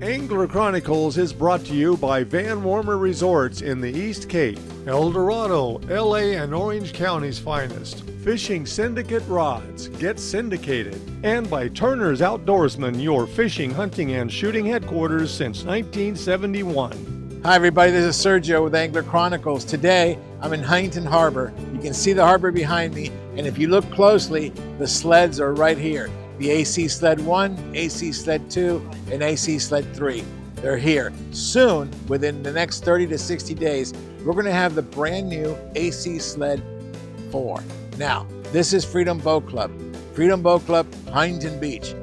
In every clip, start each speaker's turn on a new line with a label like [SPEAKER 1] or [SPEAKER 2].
[SPEAKER 1] Angler Chronicles is brought to you by Van Warmer Resorts in the East Cape, El Dorado, LA and Orange County's finest, Fishing Syndicate Rods, get syndicated, and by Turner's Outdoorsman, your fishing, hunting, and shooting headquarters since 1971.
[SPEAKER 2] Hi everybody, this is Sergio with Angler Chronicles. Today, I'm in Huntington Harbor. You can see the harbor behind me, and if you look closely, the sleds are right here. The AC Sled 1, AC Sled 2, and AC Sled 3. They're here. Soon, within the next 30 to 60 days, we're gonna have the brand new AC Sled 4. Now, this is Freedom Boat Club. Freedom Boat Club, Huntington Beach.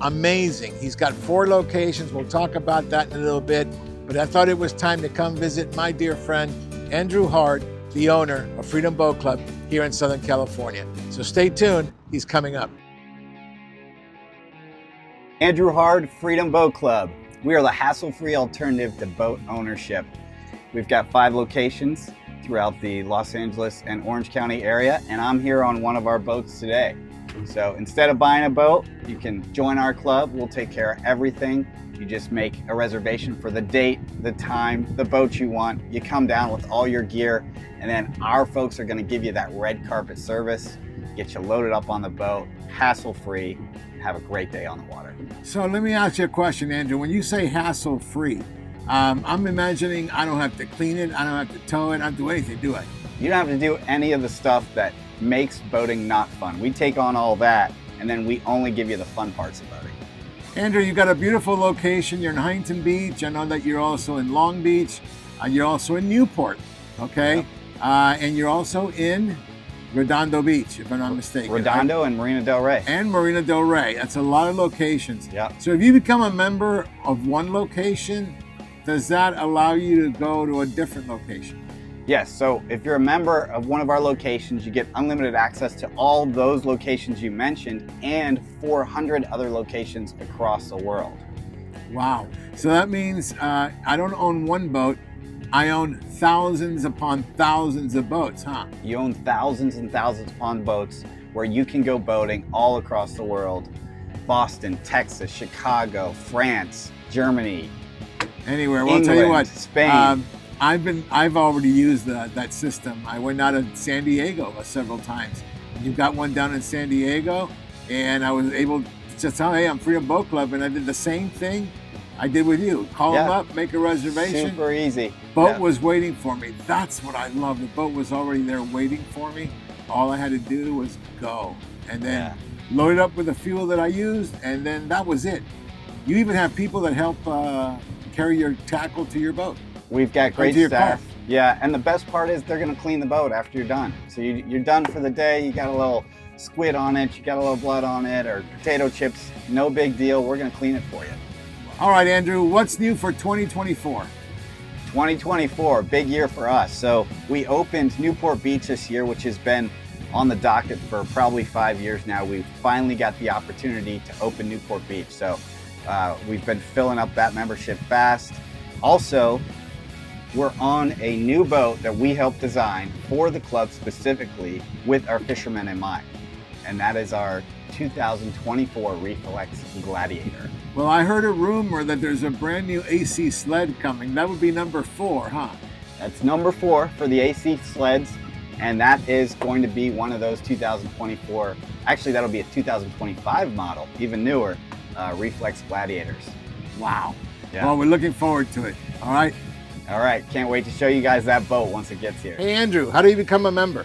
[SPEAKER 2] Amazing. He's got 4 locations. We'll talk about that in a little bit. But I thought it was time to come visit my dear friend, Andrew Hard, the owner of Freedom Boat Club here in Southern California. So stay tuned, he's coming up.
[SPEAKER 3] Andrew Hard, Freedom Boat Club. We are the hassle-free alternative to boat ownership. We've got 5 locations throughout the Los Angeles and Orange County area, and I'm here on one of our boats today. So instead of buying a boat, you can join our club. We'll take care of everything. You just make a reservation for the date, the time, the boat you want. You come down with all your gear, and then our folks are gonna give you that red carpet service, get you loaded up on the boat, hassle-free, have a great day on the water.
[SPEAKER 2] So let me ask you a question, Andrew. When you say hassle-free, I'm imagining I don't have to clean it, I don't have to tow it, I don't have to do anything, do I?
[SPEAKER 3] You don't have to do any of the stuff that makes boating not fun. We take on all that, and then we only give you the fun parts of boating.
[SPEAKER 2] Andrew, you've got a beautiful location. You're in Huntington Beach. I know that you're also in Long Beach. You're also in Newport, okay?
[SPEAKER 3] Yep.
[SPEAKER 2] And you're also in Redondo Beach, if I'm not mistaken.
[SPEAKER 3] Redondo, right? And Marina del Rey.
[SPEAKER 2] And Marina del Rey. That's a lot of locations.
[SPEAKER 3] Yeah.
[SPEAKER 2] So if you become a member of one location, does that allow you to go to a different location?
[SPEAKER 3] Yes, so if you're a member of one of our locations, you get unlimited access to all those locations you mentioned and 400 other locations across the world.
[SPEAKER 2] Wow. So that means I don't own one boat, I own thousands upon thousands of boats, huh?
[SPEAKER 3] You own thousands and thousands upon boats where you can go boating all across the world. Boston, Texas, Chicago, France, Germany,
[SPEAKER 2] anywhere. Well,
[SPEAKER 3] England,
[SPEAKER 2] I'll tell you what,
[SPEAKER 3] Spain.
[SPEAKER 2] I've already used that system. I went out of San Diego several times. You've got one down in San Diego, and I was able to just tell, hey, I'm Freedom Boat Club, and I did the same thing I did with you. Call them up, make a reservation.
[SPEAKER 3] Super easy.
[SPEAKER 2] Boat was waiting for me. That's what I love. The boat was already there waiting for me. All I had to do was go, and then load it up with the fuel that I used, and then that was it. You even have people that help carry your tackle to your boat.
[SPEAKER 3] We've got great staff. Yeah, and the best part is they're gonna clean the boat after you're done. So you're done for the day, you got a little squid on it, you got a little blood on it, or potato chips, no big deal, we're gonna clean it for you.
[SPEAKER 2] All right, Andrew, what's new for 2024?
[SPEAKER 3] 2024, big year for us. So we opened Newport Beach this year, which has been on the docket for probably 5 years now. We've finally got the opportunity to open Newport Beach. So we've been filling up that membership fast. Also, we're on a new boat that we helped design for the club specifically with our fishermen in mind. And that is our 2024 Reflex Gladiator.
[SPEAKER 2] Well, I heard a rumor that there's a brand new AC sled coming. That would be number 4, huh?
[SPEAKER 3] That's number 4 for the AC sleds. And that is going to be one of those 2024, actually that'll be a 2025 model, even newer, Reflex Gladiators.
[SPEAKER 2] Wow.
[SPEAKER 3] Yeah.
[SPEAKER 2] Well, we're looking forward to it. All right.
[SPEAKER 3] All right, can't wait to show you guys that boat once it gets here.
[SPEAKER 2] Hey, Andrew, how do you become a member?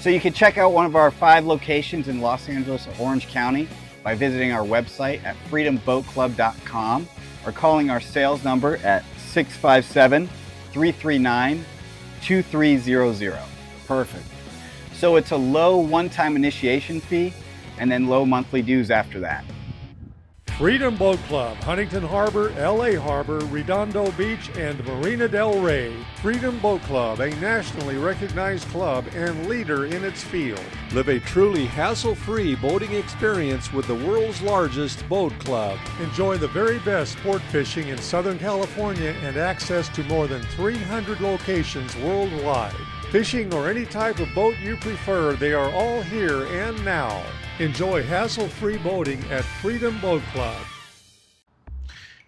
[SPEAKER 3] So you can check out one of our 5 locations in Los Angeles or Orange County by visiting our website at freedomboatclub.com or calling our sales number at 657-339-2300.
[SPEAKER 2] Perfect.
[SPEAKER 3] So it's a low one-time initiation fee and then low monthly dues after that.
[SPEAKER 1] Freedom Boat Club, Huntington Harbor, LA Harbor, Redondo Beach, and Marina del Rey. Freedom Boat Club, a nationally recognized club and leader in its field. Live a truly hassle-free boating experience with the world's largest boat club. Enjoy the very best sport fishing in Southern California and access to more than 300 locations worldwide. Fishing or any type of boat you prefer, they are all here and now. Enjoy hassle-free boating at Freedom Boat Club.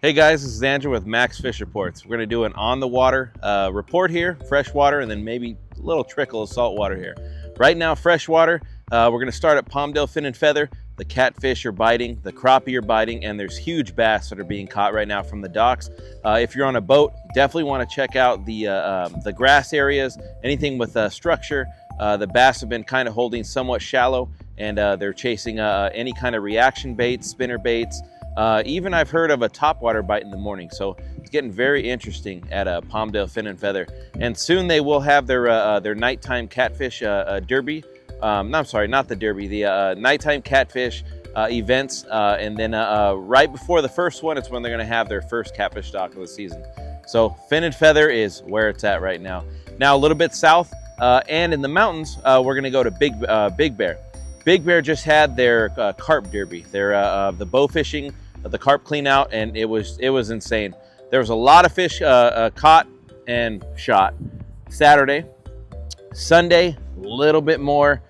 [SPEAKER 4] Hey guys, this is Andrew with Max Fish Reports. We're going to do an on-the-water report here, freshwater, and then maybe a little trickle of saltwater here. Right now, freshwater, we're going to start at Palmdale Fin and Feather. The catfish are biting, the crappie are biting, and there's huge bass that are being caught right now from the docks. If you're on a boat, definitely want to check out the grass areas, anything with structure. The bass have been kind of holding somewhat shallow, and they're chasing any kind of reaction baits, spinner baits. Even I've heard of a topwater bite in the morning, so it's getting very interesting at Palmdale Fin and Feather. And soon they will have their nighttime catfish derby. No, I'm sorry, not the derby, the nighttime catfish events. And then right before the first one, it's when they're going to have their first catfish stock of the season. So Fin and Feather is where it's at right now. Now a little bit south and in the mountains, we're going to go to Big Bear. Big Bear just had their carp derby, the bow fishing, the carp clean out, and it was insane. There was a lot of fish caught and shot Saturday. Sunday, a little bit more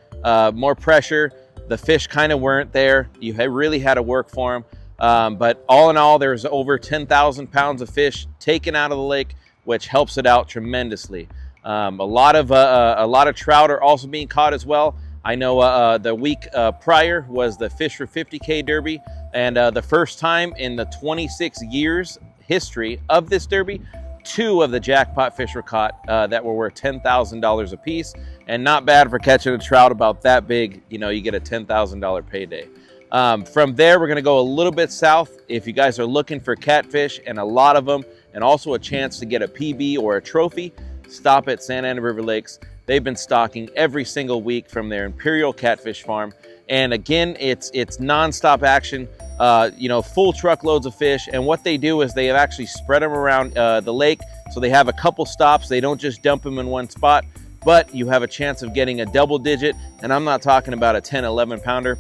[SPEAKER 4] pressure. The fish kind of weren't there. You really had to work for them. But all in all, there's over 10,000 pounds of fish taken out of the lake, which helps it out tremendously. A lot of trout are also being caught as well. I know the week prior was the Fish for 50K Derby, and the first time in the 26 years history of this derby, 2 of the jackpot fish were caught that were worth $10,000 a piece, and not bad for catching a trout about that big. You know, you get a $10,000 payday. From there, we're going to go a little bit south. If you guys are looking for catfish, and a lot of them, and also a chance to get a PB or a trophy, stop at Santa Ana River Lakes. They've been stocking every single week from their Imperial Catfish Farm. And again, it's nonstop action, full truckloads of fish. And what they do is they have actually spread them around the lake. So they have a couple stops. They don't just dump them in one spot, but you have a chance of getting a double digit. And I'm not talking about a 10, 11 pounder.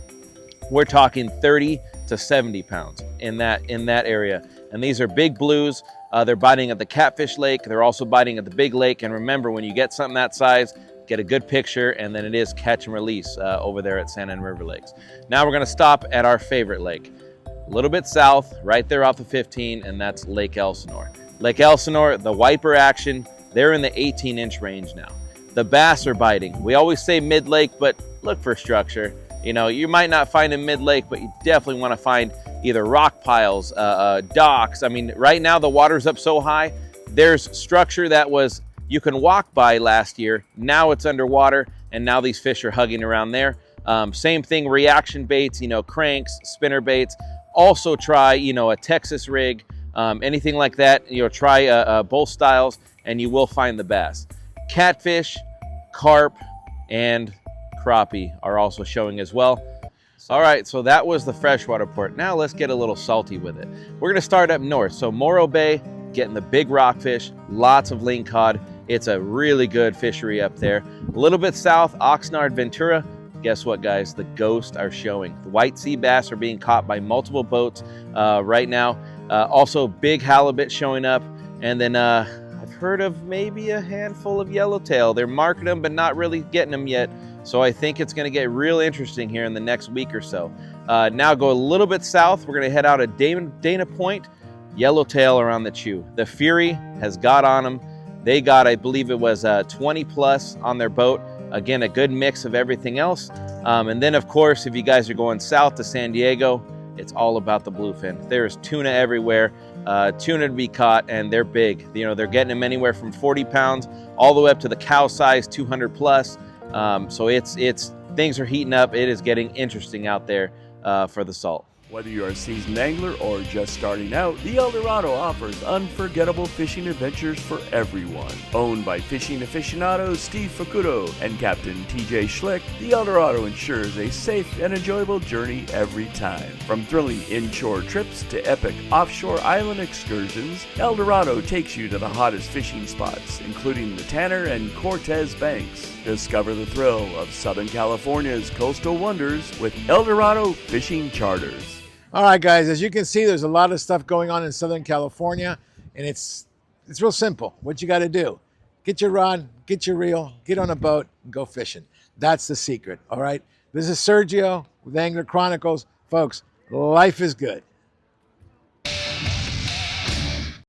[SPEAKER 4] We're talking 30 to 70 pounds in that area. And these are big blues. They're biting at the Catfish Lake. They're also biting at the Big Lake. And remember, when you get something that size, get a good picture, and then it is catch and release over there at Santa Ana River Lakes. Now we're going to stop at our favorite lake, a little bit south, right there off the 15, and that's Lake Elsinore. Lake Elsinore, the wiper action, they're in the 18-inch range now. The bass are biting. We always say mid-lake, but look for structure. You know, you might not find them mid-lake, but you definitely want to find either rock piles, docks. I mean, right now the water's up so high, there's structure that was you can walk by last year. Now it's underwater, and now these fish are hugging around there. Same thing, reaction baits, cranks, spinner baits. Also try, a Texas rig, anything like that. Try both styles, and you will find the bass. Catfish, carp, and crappie are also showing as well. All right, so that was the freshwater port. Now let's get a little salty with it. We're going to start up north. So Morro Bay, getting the big rockfish, lots of lingcod. It's a really good fishery up there. A little bit south, Oxnard, Ventura. Guess what, guys? The ghosts are showing. The white sea bass are being caught by multiple boats right now. Also, big halibut showing up. And then I've heard of maybe a handful of yellowtail. They're marking them, but not really getting them yet. So I think it's going to get real interesting here in the next week or so. Now go a little bit south. We're going to head out of Dana Point, yellowtail around the Chew. The Fury has got on them. They got, I believe it was 20 plus on their boat. Again, a good mix of everything else. And then, of course, if you guys are going south to San Diego, it's all about the bluefin. There's tuna everywhere, tuna to be caught, and they're big. They're getting them anywhere from 40 pounds all the way up to the cow size, 200 plus. So it's things are heating up. It is getting interesting out there for the salt.
[SPEAKER 5] Whether you're a seasoned angler or just starting out, the El Dorado offers unforgettable fishing adventures for everyone. Owned by fishing aficionados Steve Facuto and Captain TJ Schlick, the El Dorado ensures a safe and enjoyable journey every time. From thrilling inshore trips to epic offshore island excursions, El Dorado takes you to the hottest fishing spots, including the Tanner and Cortez Banks. Discover the thrill of Southern California's coastal wonders with El Dorado Fishing Charters.
[SPEAKER 2] All right, guys, as you can see, there's a lot of stuff going on in Southern California, and it's real simple. What you got to do, get your rod, get your reel, get on a boat, and go fishing. That's the secret, all right? This is Sergio with Angler Chronicles. Folks, life is good.